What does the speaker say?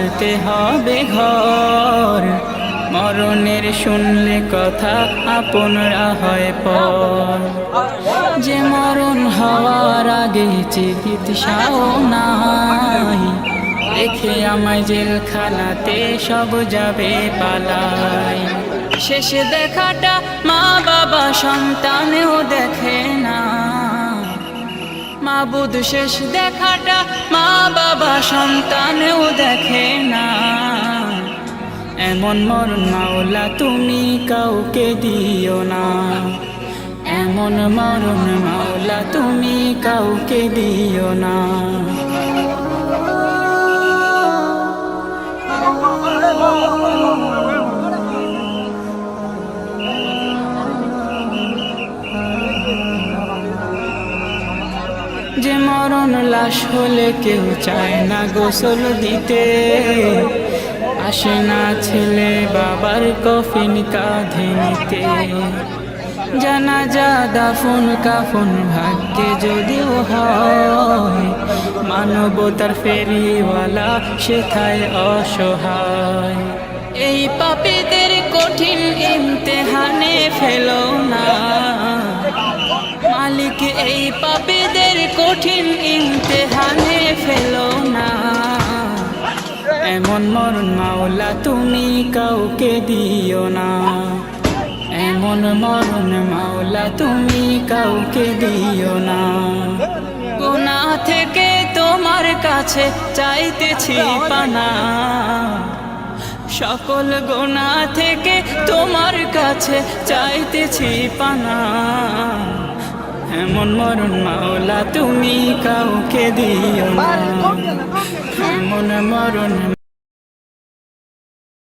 ছাড়তে হবে ঘর, মরণের শুনলে কথা আপনরা হয় পর। যে মরণ হওয়ার আগে চিকিৎসাও নাই, রেখে আমায় জেলখানাতে সব যাবে পালাই। শেষ দেখাটা মা বাবা সন্তানেও দেখে না, মাবুদ শেষ দেখাটা মা বাবা সন্তানেও দেখে না। এমন মরণ মাওলা তুমি কাউকে দিও না, এমন মরণ মাওলা তুমি কাউকে দিও না। যে মরণ লাশ হলে কেউ চায় না গোসল দিতে, আসে না ছেলে বাবার কফিন কাঁধে নিতে। জানাজা দাফন কাফন ভাগ্যে যদিও হয়, মানবতার ফেরিওয়ালা সেথায় অসহায়। এই পাপীদের কঠিন ইমতেহানে ফেলো না মালিক, এই পাপীদের কঠিন ইমতেহানে ফেলো না। এমন মরণ মাওলা তুমি কাউকে দিও না, এমন মরণ মাওলা তুমি কাউকে দিও না। গুনাহ থেকে তোমার কাছে চাইতেছি পানা, সকল গুনাহ থেকে তোমার কাছে চাইতেছি পানা। এমন মরণ মাওলা তুমি কাউকে দিও না, এমন মরণ